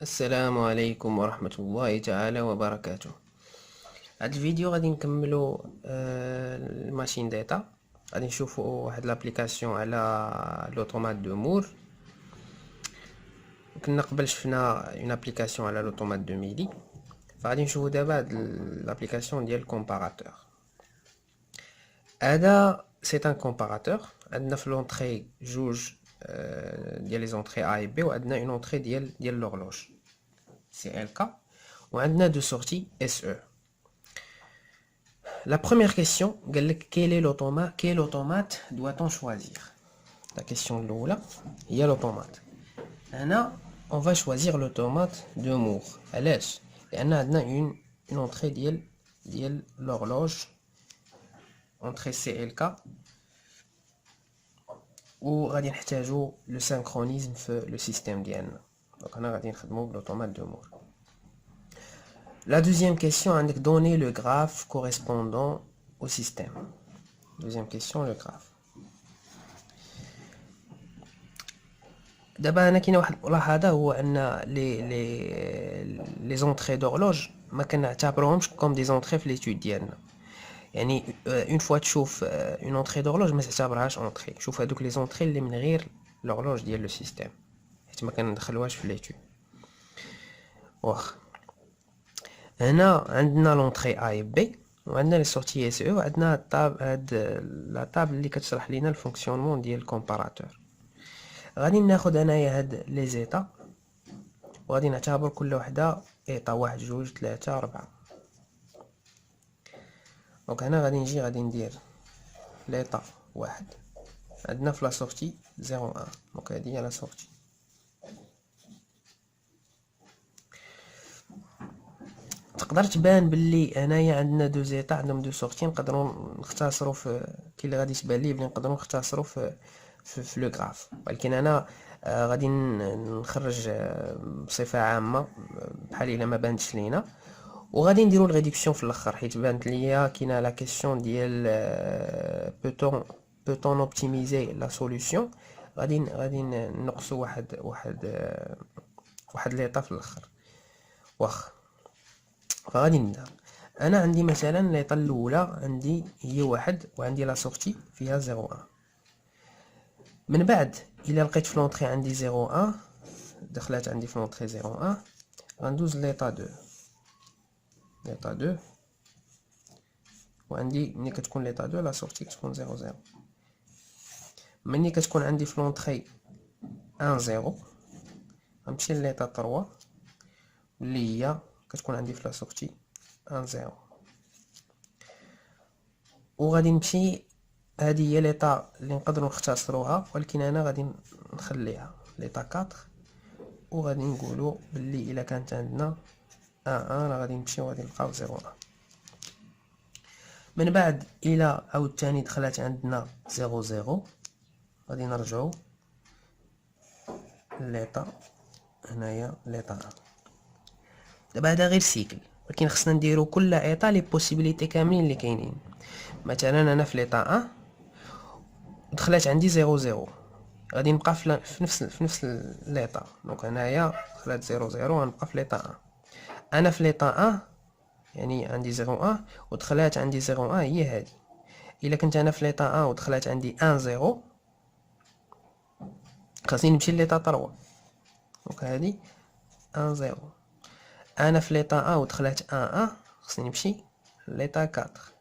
السلام عليكم ورحمة الله تعالى وبركاته. هاد الفيديو غادي نكملو الماشين داتا. غادي نشوفو واحد لابليكاسيون على لوطومات دو مور. كنا قبل شفنا اون ابليكاسيون على لوطومات دو ميلي، فغادي نشوفو دابا هاد لابليكاسيون ديال الكومباراتور. هذا سي ان كومباراتور. عندنا في لونطري جوج ديال لي زونطري ا و بي، وعندنا اون اونطري ديال لورلوج CLK, ou on a deux sorties SE. La première question, quel automate doit-on choisir? La question de l'eau là, il y a l'automate. On va choisir l'automate de Moore. Allez, et on a une entrée d'il l'horloge, entrée CLK, ou غادي نحتاجو le synchronisme في le système ديالنا. Donc on a غادي نخدمو l'automate de Moore. La deuxième question, on a donné le graphe correspondant au système. Deuxième question, le graphe. D'abord, on a كاين واحد الملاحظة، هو أن les entrées d'horloge ما كنعتبروهمش comme des entrées في l'étude ديالنا. يعني une fois تشوف une entrée d'horloge ما تعتبرهاش entrée. شوف هذوك les entrées اللي من غير l'horloge ديال le système، حيت ما كندخلوهاش في l'étude. واخا هنا عندنا لونطري A و B، وعندنا لي سورتي اس او، وعندنا هاد لا طابل اللي كتشرح لينا الفونكسيونمون ديال الكومباراتور. غادي ناخد انايا هاد لي زيتا، وغادي نعتبر كل وحده ايطا، واحد جوج ثلاثة ربعة. دونك هنا غادي ندير ليطا واحد، عندنا في لا سورتي 01. دونك هادي هي لا سورتي. تقدر تبان باللي هنايا عندنا دو زيتا، عندهم دو سورتي، نقدروا نختصروا في كي اللي غادي تبان لي بلي نقدروا نختصروا في لو غراف. ولكن انا غادي نخرج بصفه عامه بحال الا ما بانتش لينا، وغادي نديروا الريدكسيون في الاخر، حيت بانت ليا كاينه لا كيسيون ديال بوتون اوبتيميزي لا سوليوشن. غادي نقصوا واحد ليطا في الاخر. واخ فغادي نبدا. انا عندي مثلا ليطا الاولى عندي هي واحد، وعندي لا سورتي فيها 01. من بعد الى لقيت في لونطري عندي 01 دخلت عندي في لونطري 01، غندوز ليطا 2. ليطا 2، وعندي ملي كتكون ليطا 2 لا سورتي كتكون 00. ملي كتكون عندي في لونطري 10 غنمشي لليطا 3 اللي هي كتكون عندي في لا سورتي 10. وغادي نمشي، هذه هي ليطا اللي نقدروا نختصروها، ولكن انا غادي نخليها ليطا 4. وغادي نقولوا باللي الا كانت عندنا راه غادي نمشيو غادي نلقاو 01. من بعد الى عاوتاني دخلت عندنا 00 غادي نرجعوا ليطا هنايا ليطا 1. دابا هذا غير سيكل، ولكن خصنا نديرو كل ايطا لي بوسيبيليتي كاملين اللي كاينين. مثلا انا في ليطا 1 دخلت عندي 00، غادي نبقى في نفس ليطا. دونك هنايا دخلت 00 غنبقى في ليطا 1. انا في ليطا 1 يعني عندي 01 ودخلت عندي 01 هي هذه. الا كنت انا في ليطا 1 ودخلت عندي 10 خاصني نمشي ليطا 3. دونك هذه 10. انا في ليطا 1 ودخلت 11 خاصني نمشي ليطا 4.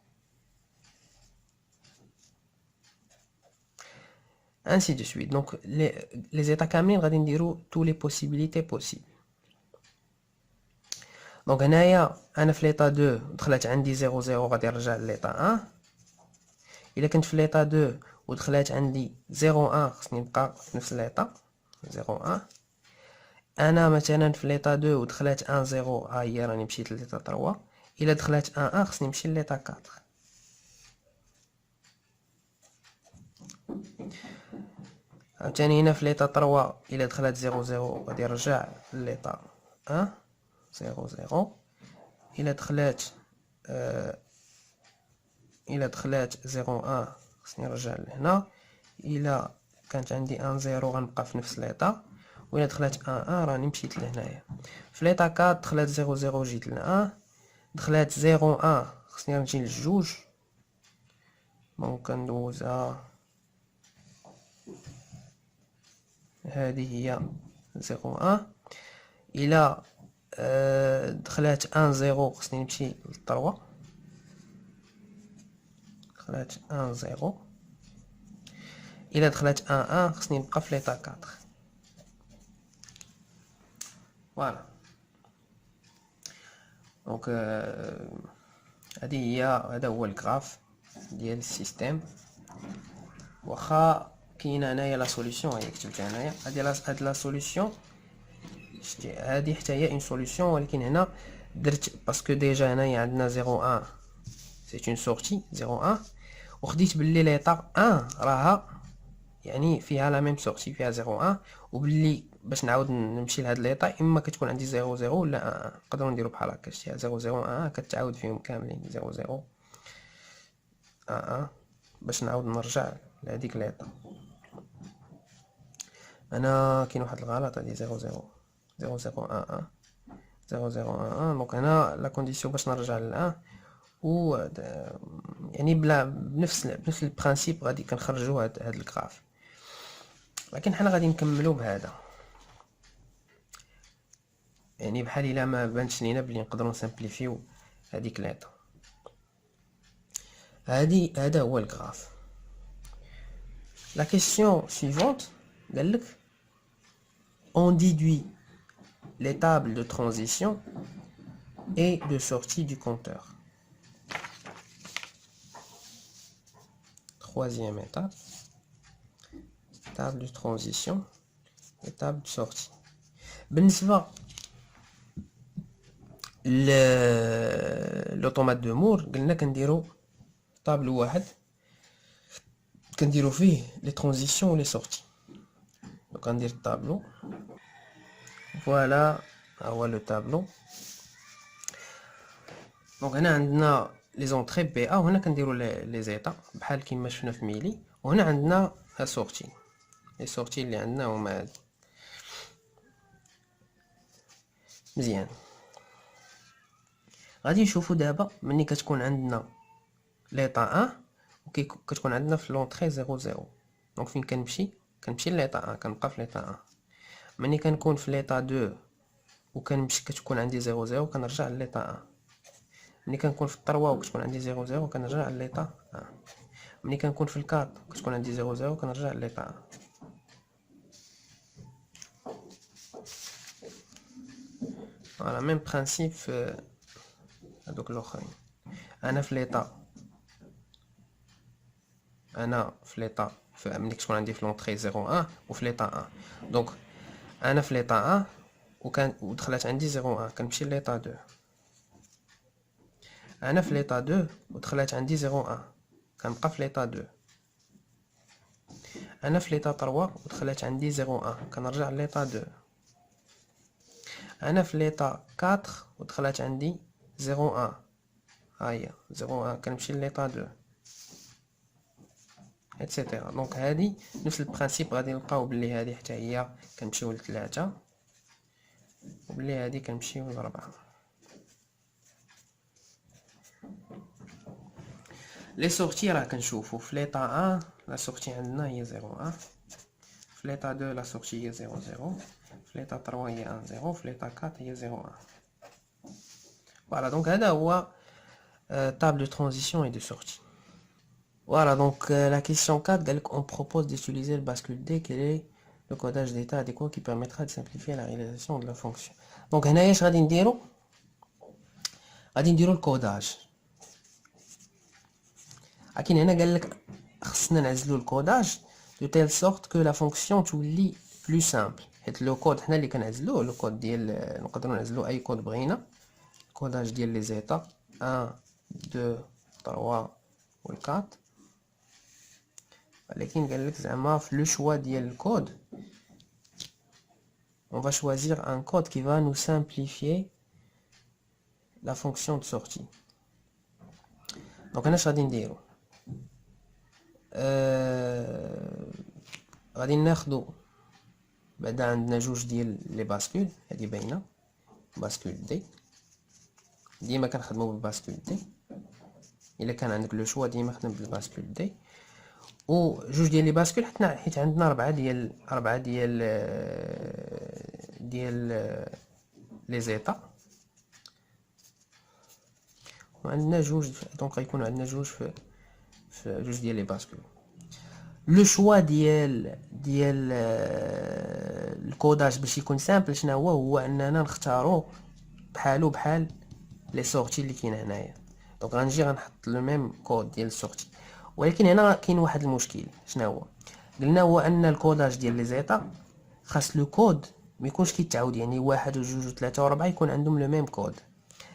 ainsi de suite. Donc les états كاملين غادي نديرو tous les possibilités possibles. دونك هنايا انا في ليطا 2 دخلت عندي 00 غادي نرجع لليطا 1. الا كنت في ليطا 2 ودخلت عندي 01 خصني نبقى في نفس ليطا 01. انا مثلا في ليطا 2 ودخلت 10 ها هي راني مشيت لليطا 3. الا دخلت 11 خصني نمشي لليطا 4. عاوتاني هنا في ليطا 3 الا دخلت 00 غادي نرجع لليطا 1 00. الا دخلت الى دخلت 01 خصني نرجع لهنا. الا كانت عندي 10 غنبقى في نفس ليطا. وإلا دخلات 1 راني مشيت لهنايا. في ليطا 4 دخلات 0 جيت ل 1، دخلات 0 خصني نجي للجوج، ممكن ندوزها هذه هي 0 إلى دخلات 1 خصني نمشي ل3، دخلات 1 إلى دخلات 1 خصني نبقى في ليطا 4. فوالا دونك هذا هو الجراف ديال السيستيم. واخا كاينه هنايا لا سوليسيون، هي كتبتها هنايا، هاد لا سوليسيون هادي حتى هي اون سوليسيون، ولكن هنا درت باسكو ديجا هنايا عندنا 0 سي اون سورتي 0 وخديت باللي ليطا 1 راها يعني فيها لا ميم سورتي، فيها 0 وباللي باش نعاود نمشي لهاد ليطا اما كتكون عندي 0 ولا نقدروا نديرو بحال هكا، شتيها 0 كتعاود فيهم كاملين 0 باش نعاود نرجع لهاديك ليطا. انا كاين واحد الغلط، هادي 0 دونك هنا لا كونديسيون باش نرجع للان و يعني بنفس البرانسيپ غادي كنخرجوا هاد الجراف، لكن حنا غادي نكملوا بهذا، يعني بحال الا ما بانش لينا بلي نقدروا نسامبليفيو هذيك ليطا. هذا هو الجراف. لا كيسيون سويفونت قال لك on déduit les tables de transition et de sortie du compteur. Troisième étape, table de transition et table de sortie. بالنسبة l'automate de Moore قلنا كنديرو طابل واحد كنديرو فيه les transitions و les sorties. donc غندير الطابلو، فوالا ها هو لو طابلو. دونك هنا عندنا لي زونطري بي ا، وهنا كنديرو لي زيتا بحال كيما شفنا في ميلي، وهنا عندنا لا سورتي، لي سورتي اللي عندنا هما هادو. مزيان، غادي نشوفو دابا ملي كتكون عندنا ليطا 1 وكتكون عندنا في لونطري 0 دونك فين كنمشي لليطا 1 كنبقى في ليطا 1. ملي كنكون في ليطا 2 وكنمشي كتكون عندي 0 كنرجع لليطا 1. ملي كنكون في 3 وكتكون عندي 0 كنرجع لليطا 1. ملي كنكون في 4 كتكون عندي 0 كنرجع لليطا 1. فوالا ميم برانسيپ في هادوك الاخرين. انا في ليطا ملي كتكون عندي في لونطري 0 وفي ليطا 1 دونك انا في ليطا 1 ودخلت عندي 0 كنمشي ليطا 2. انا في ليطا 2 ودخلت عندي 0 كنبقى في ليطا 2. انا في ليطا 3 ودخلت عندي 0 كنرجع ليطا 2. انا في ليطا 4 ودخلت عندي 0 هاهي 0 كنمشي ليطا 2 اتسيتيرا. دونك هادي نفس البرانسيپ، غادي نلقاو بلي هادي حتى هي كنمشيو ل3 وبلي هادي كنمشيو ل4. لي سورتي راه كنشوفو في ليطا 1 لا سورتي عندنا هي 0 في ليطا 2 لا سورتي هي 0 في ليطا 3 هي 1 0 في ليطا 4 هي 0 فوالا. دونك هذا هو table de transition et de sortie. Voilà, donc la question 4, on propose d'utiliser le bascule D. Quel est le codage d'état adéquat qui permettra de simplifier la réalisation de la fonction. Donc هنا اش غادي نديرو الكوداج، لكن هنا قال لك خصنا نعزلو الكوداج de telle sorte que la fonction تولي plus simple، حيت لو كود حنا اللي كنعزلوه لو كود ديال نقدروا نعزلو اي كود بغينا، الكوداج ديال لي زيتا 1 2 3 و 4. ولكن قال لك زعما في لو شوا ديال الكود on va choisir un code qui va nous simplifier la fonction de sortie. donc هنا اش غادي نديرو غادي ناخدو بعدا عندنا جوج ديال لي باسكول، هادي باينه باسكول دي، ديما كنخدمو بالباسكول دي، الا كان عندك لو شوا ديما خدم بالباسكول دي. و جوج ديال لي باسكول حيت عندنا ربعة ديال لي زيتا، وعندنا جوج، دونك غيكون عندنا جوج في جوج ديال لي باسكول. لو شوا ديال الكوداج باش يكون سامبل شنو هو اننا نختارو بحالو بحال لي سورتي اللي كاين هنايا. دونك غنجي غنحط لو ميم كود ديال السورتي، ولكن هنا كاين واحد المشكل. شنو هو؟ قلنا هو ان الكوداج ديال لي زيتا خاص لو كود ما يكونش كيتعاود، يعني واحد وجوج وثلاثة وربعة يكون عندهم لو ميم كود.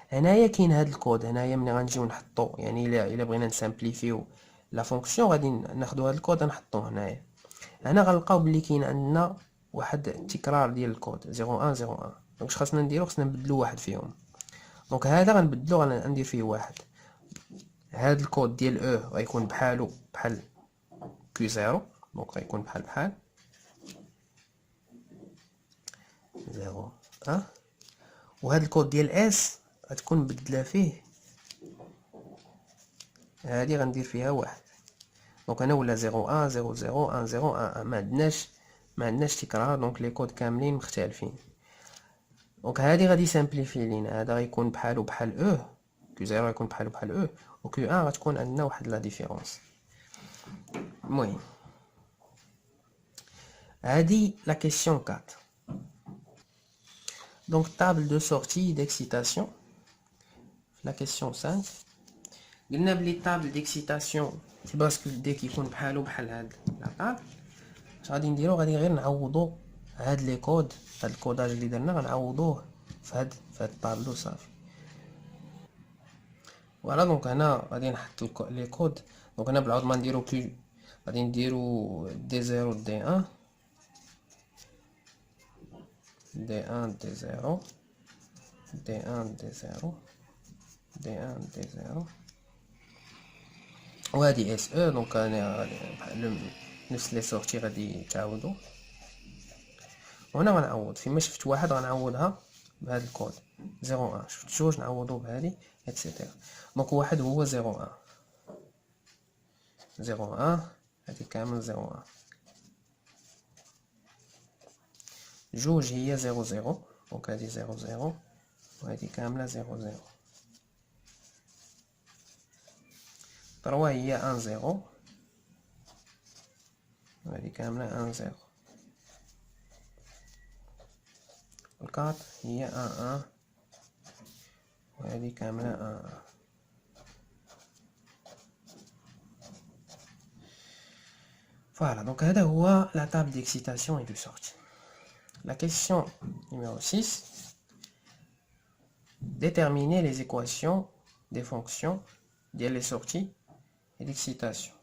هنايا كاين هاد الكود هنايا، ملي غنجيو نحطو يعني الا بغينا نسامبليفيو لا فونكسيون غادي ناخدو هاد الكود نحطوه هنايا. هنا غنلقاو بلي كاين عندنا واحد التكرار ديال الكود 0101. دونك خاصنا نديرو، خاصنا نبدلو واحد فيهم. دونك هذا غنبدلو، غندير فيه واحد. هاد الكود ديال او غيكون بحالو بحال كي زيرو، دونك غيكون بحال زيرو وهاد الكود ديال اس غتكون مبدله فيه، هادي غندير فيها واحد. دونك انا ولا 01 00 10 11 ما عندناش تكرار، دونك لي كود كاملين مختلفين. دونك هادي غادي سامبليفي لينا، هذا غيكون بحالو بحال او، كيو 0 غيكون بحالو بحال او، و كيو 1 غتكون عندنا واحد لا ديفيرونس. المهم هادي لا كيسيون 4. دونك table de sortie d'excitation. La question 5 قلنا بلي table d'excitation في باسكول دي كيكون بحالو بحال هاد لاطابل. اش غادي نديرو؟ غادي غير نعوضو هاد لي كود، هاد الكوداج اللي درنا غنعوضوه في هاد الطابلو صافي. فوالا دونك هنا غادي نحط لي كود. دونك هنا بالعوض ما نديرو كي، غادي نديرو دي 0 دي 1 دي 1 دي 0 دي 1 دي 0 دي 1 دي 0 وهادي اس او. دونك انا نفس لي سورتي غادي يتعاودوا، وهنا غنعوض فيما شفت واحد غنعوضها بهذا الكود 01، شفت جوج نعوضو بهذه اتسيتيرا. دونك واحد هو 01 هادي كامل 01، جوج هي 00 دونك هادي 00 وهادي كامله 00، 3 هي 10 وهادي كامله 10، 4 هي 11 وهذه كاملة 11. Voilà, donc هذا هو la table d'excitation et de sortie. La question numéro 6. Déterminer les équations des fonctions ديال les sorties et d'excitation.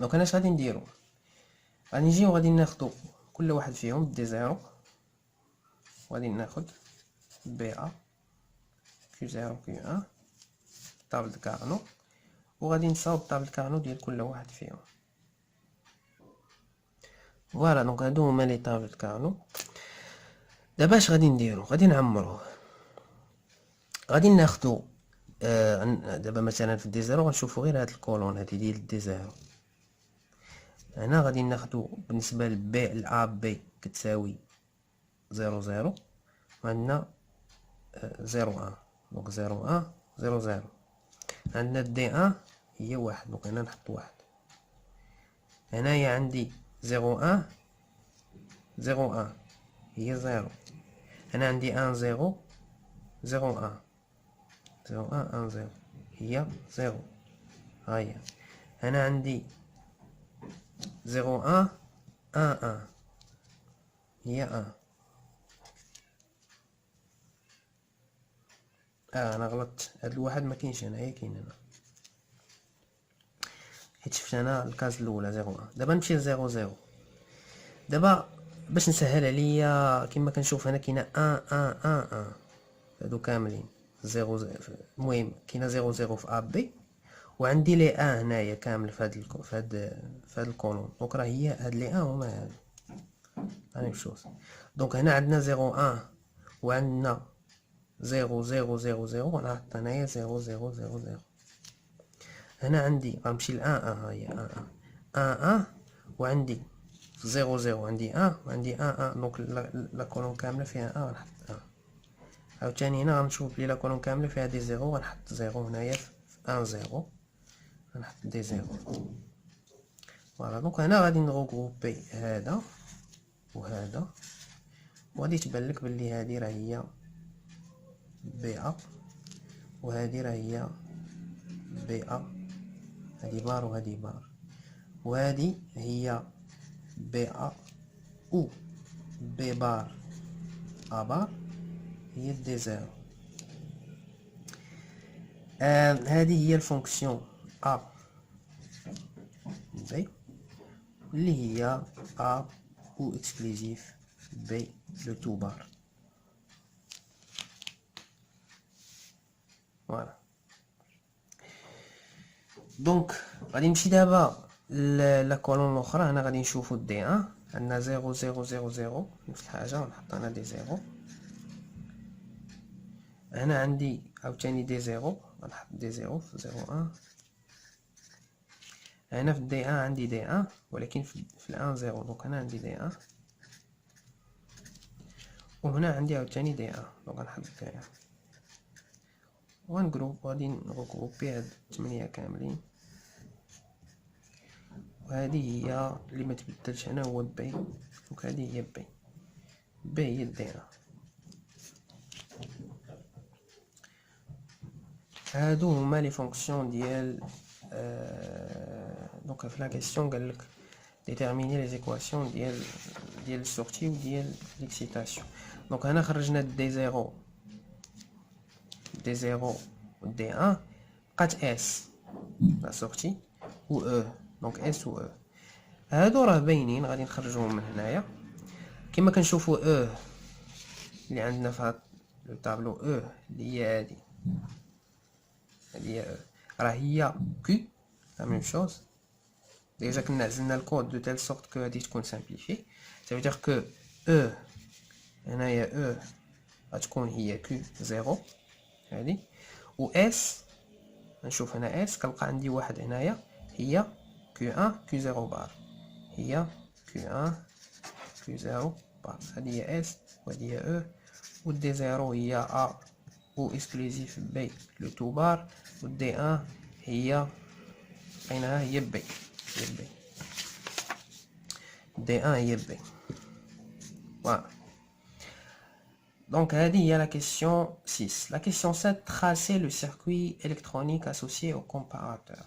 donc انا اش غادي نديرو؟ غادي نجيو غادي ناخدو كل واحد فيهم دي زيرو، وغادي ناخد بي ا كيو 0 كيو 1 طابل كارنو، وغادي نصاوب طابل كارنو ديال كل واحد فيهم. فوالا دونك هادو هما لي طابل كارنو. دابا اش غادي نديرو؟ غادي نعمروه، غادي ناخدو دابا مثلا في دي زيرو غنشوفو غير هاد الكولون هادي ديال دي زيرو. هنا غادي ناخدو بالنسبه لبي الأ بي كتساوي 00 وعندنا 01 دونك 01 00. عندنا دي 1 هي واحد، دونك هنا نحط واحد. هنايا عندي 01 01 هي 0. هنا عندي 10 01 01 10 هي 0 هاهي. هنا عندي 01 11 هي 1. انا غلطت، هاد الواحد ما كاينش هنايا، كاين هنا حيت شفت انا الكاز الاولى 01. دابا نمشي ل 00. دابا باش نسهل عليا كما كنشوف هنا كاينه 1 1 1 1 هادو كاملين 0. المهم كاينه 00 في ا بي، وعندي لي 1 هنايا كامل في هاد الكولون. دونك راه هي هاد لي 1 هما هادو، la même chose. Donc هنا عندنا 0 1 وعندنا 0 0 0 0 ونحط هنايا 0 0 0 0. هنا عندي غنمشي ل 1 1 ها هي 1 1 1 1 وعندي 0 0 عندي 1 وعندي 1 1 دونك لا كولون كامله فيها 1 غنحط 1. عاوتاني هنا غنشوف بلي لا كولون كامله فيها دي 0 غنحط 0 هنايا في 1 0 غنحط دي 0. فوالا دونك هنا غادي نغروبي هذا وهذا وغادي تبان لك بلي هذه راه هي بي ا وهذه راه هي بي ا، هذه بار وهذه بار، وهذه هي بي ا و بي بار ا بار هي دي زيرو. هذه هي الفونكسيون ا بي اللي هي ا ou exclusif B le tout bar. Voilà. Donc غادي نمشي دابا لا كولون الاخرى. هنا غادي نشوفوا دي 1 عندنا 0 0 0 0 نفس الحاجه ونحط هنا دي 0. هنا عندي عاوتاني دي 0 غنحط دي 0 في 0 1. هنا في دي 1 عندي دي 1 ولكن في الان 0 دونك هنا عندي دي 1 وهنا عندي عاوتاني دي 1 دونك غنحط دي 1 وغنجروب غادي نغروبي هاد 8 كاملين. وهذه هي اللي ما تبدلش هنا هو بي دونك هذه هي بي. بي هي دي 1. هادو هما لي فونكسيون ديال دونك في لا كيسيون قالك ديتيرميني لي زيكواسيون ديال السورتي وديال ليكسيتاسيون. دونك هنا خرجنا دي 0 دي 0 و دي 1 بقات اس لا سورتي و او دونك اس و او. هادو راه باينين غادي نخرجوهم من هنايا كما كنشوفوا او اللي عندنا في هاد لو طابلو او اللي هي هادي هي راه هي كي لا ميم شوز. ديجا كنا عزلنا الكود دو تيل سورت كو غادي تكون سامبليفي. ça veut dire que او هنايا او غتكون هي كي 0 هادي و اس نشوف هنا اس كنلقى عندي واحد هنايا هي كي 1 كي 0 بار هي كي 1 كي 0 بار. هذه هي اس وهذه هي او ودي 0 هي ا او اكسكلوزيف بي لو تو بار ودي 1 هي لقيناها هي بي هي بي دي 1 هي بي. فوالا donc هذه هي la question 6. La question 7, tracer le circuit électronique associé au comparateur.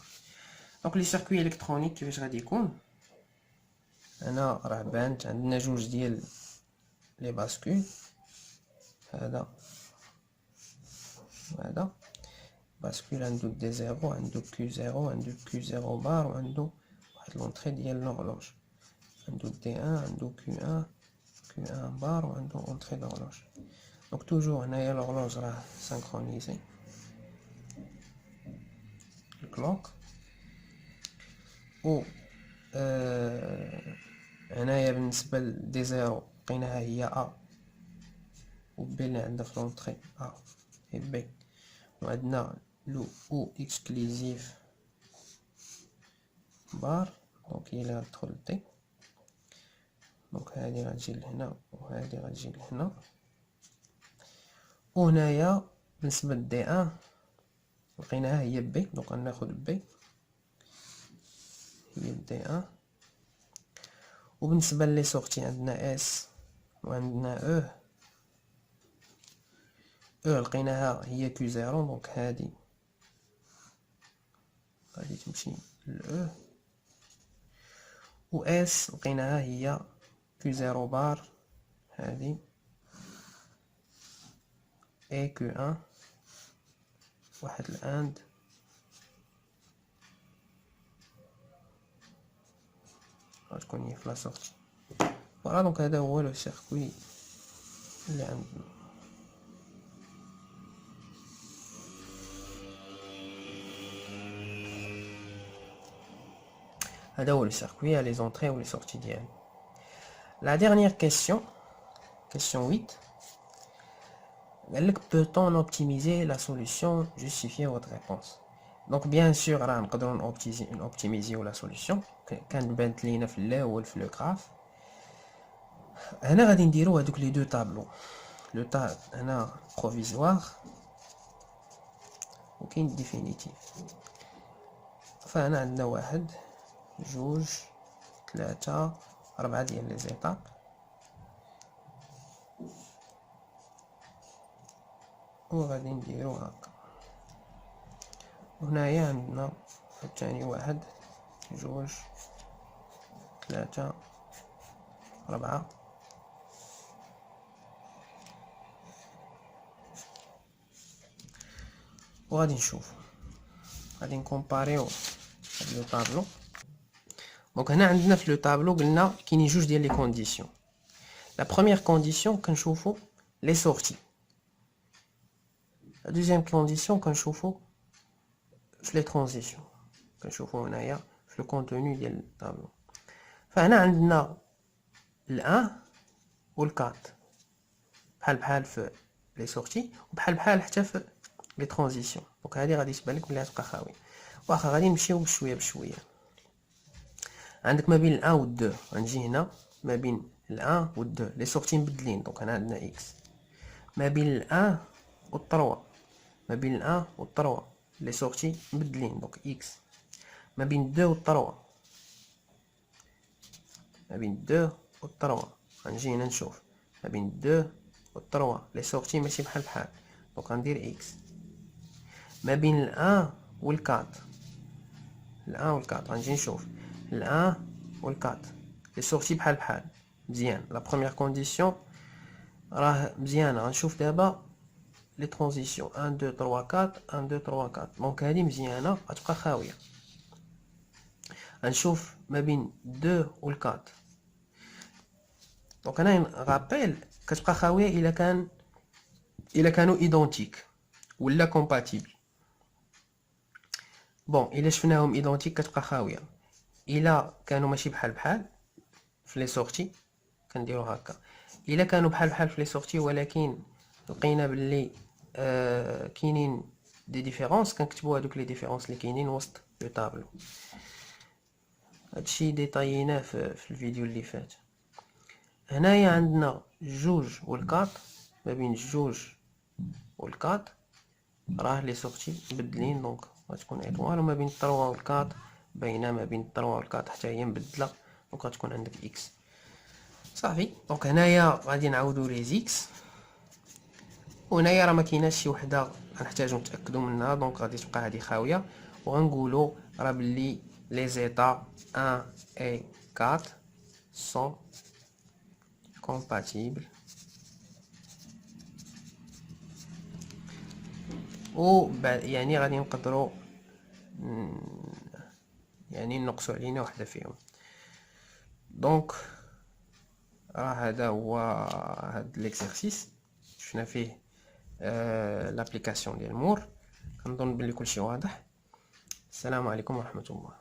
donc les circuits électroniques كيفاش غادي يكون؟ هنا راه بانت عندنا جوج ديال لي باسكول هذا وهذا باسكول عنده دي 0 عنده كيو 0 عنده كيو 0 بار وعنده واحد لونطري ديال لورلوج عنده دي 1 عنده كيو 1 كيو 1 بار وعنده اونطري لورلوج. دونك توجور هنايا لورلوج راه سانكرونيزي الكلوك و هنايا بالنسبه لدي 0 لقيناها هي ا و بي اللي عندها في لونطري ا هي بي وعندنا لو او اكسكلوزيف بار دونك هي اللي غتدخل دي. دونك هادي غتجي لهنا وهادي غتجي لهنا. وهنايا بالنسبه لدي 1 لقيناها هي بي دونك غناخد بي هي دي 1. وبالنسبه لي سورتي عندنا اس وعندنا او لقيناها هي كيو 0 دونك هادي غادي تمشي ل و اس لقيناها هي كيو 0 بار هادي اي كيو 1 واحد الاند غتكون هي في لا سورتي. فوالا دونك هذا هو لو سيركوي اللي عندنا. هذا هو لو سيركوي لي زونطري و لي سورتي ديالو. La dernière question, question 8. Peut-on optimiser la solution? Justifiez votre réponse. Donc bien sûr راه نقدروا optimiser la solution. كنبانت لينا في الاول في لو graphe. هنا غادي نديرو هذوك لي دو طابلو. لو تاب هنا provisoire وكاين ديفينيتيف. فهنا عندنا 1 2 3 4 ديال لي زيتاب. وغادي نديرو هكا. وهنايا عندنا الثاني 1 2 3 4. وغادي نشوف غادي نكومباريو هاد لو طابلو. دونك هنا عندنا في لو طابلو قلنا كاينين جوج ديال لي كونديسيون. لا بروميير كونديسيون كنشوفو لي سورتي. لا دوزيام كونديسيون كنشوفو في لي ترانزيسيون. كنشوفو هنايا في لو كونتوني ديال الطابلو. فهنا عندنا ال1 وال4 بحال في لي سورتي وبحال حتى في لي ترانزيسيون. دونك هذه غادي تبان لك بلي غتبقى خاويه. واخا غادي نمشيو بشويه بشويه. عندك ما بين ال1 وال2 غنجي هنا ما بين ال1 وال2 لي سورتي مبدلين. دونك هنا عندنا اكس. ما بين ال1 وال3 ما بين ال1 وال3 لي سورتي مبدلين. دونك اكس. ما بين 2 وال3 ما بين 2 وال3 غنجي هنا نشوف ما بين 2 وال3 لي سورتي ماشي بحال. دونك غندير اكس. ما بين ال1 وال4 غنجي نشوف ال1 وال4 لي سورتي بحال. مزيان. لا بروميير كونديسيون راه مزيانه. غنشوف دابا لي ترانزيسيون 1 2 3 4 1 2 3 4. دونك هذه مزيانه غتبقى خاويه. غنشوف ما بين 2 وال4. دونك انا غابيل كتبقى خاويه الا كانوا ايدونتيك ولا كومباتيبل. بون الا شفناهم ايدونتيك كتبقى خاويه. الا كانوا ماشي بحال في لي سورتي كنديرو هكا. الا كانوا بحال في لي سورتي ولكن لقينا باللي كاينين دي ديفيرونس كنكتبوا هذوك لي ديفيرونس اللي كاينين وسط لو طابلو. هادشي ديطاييناه في الفيديو اللي فات. هنايا عندنا 2 وال4. ما بين 2 وال4 راه لي سورتي مبدلين. دونك غتكون ايطوال. وما بين 3 وال4 باينه ما بين 3 وال4 حتى هي مبدله. دونك غتكون عندك اكس. صافي. دونك هنايا غادي نعاودو لي زيكس. وهنايا راه ما كايناش شي وحده غنحتاجو نتاكدوا منها. دونك غادي تبقى هذه خاويه. وغنقولوا راه باللي لي زيتا 1 et 4 sont compatibles. يعني غادي نقدروا يعني نقصوا علينا وحده فيهم. دونك راه هذا هو هاد ليكزارسيس شفنا فيه لابليكاسيون ديال مور. كنظن بلي كلشي واضح. السلام عليكم ورحمه الله.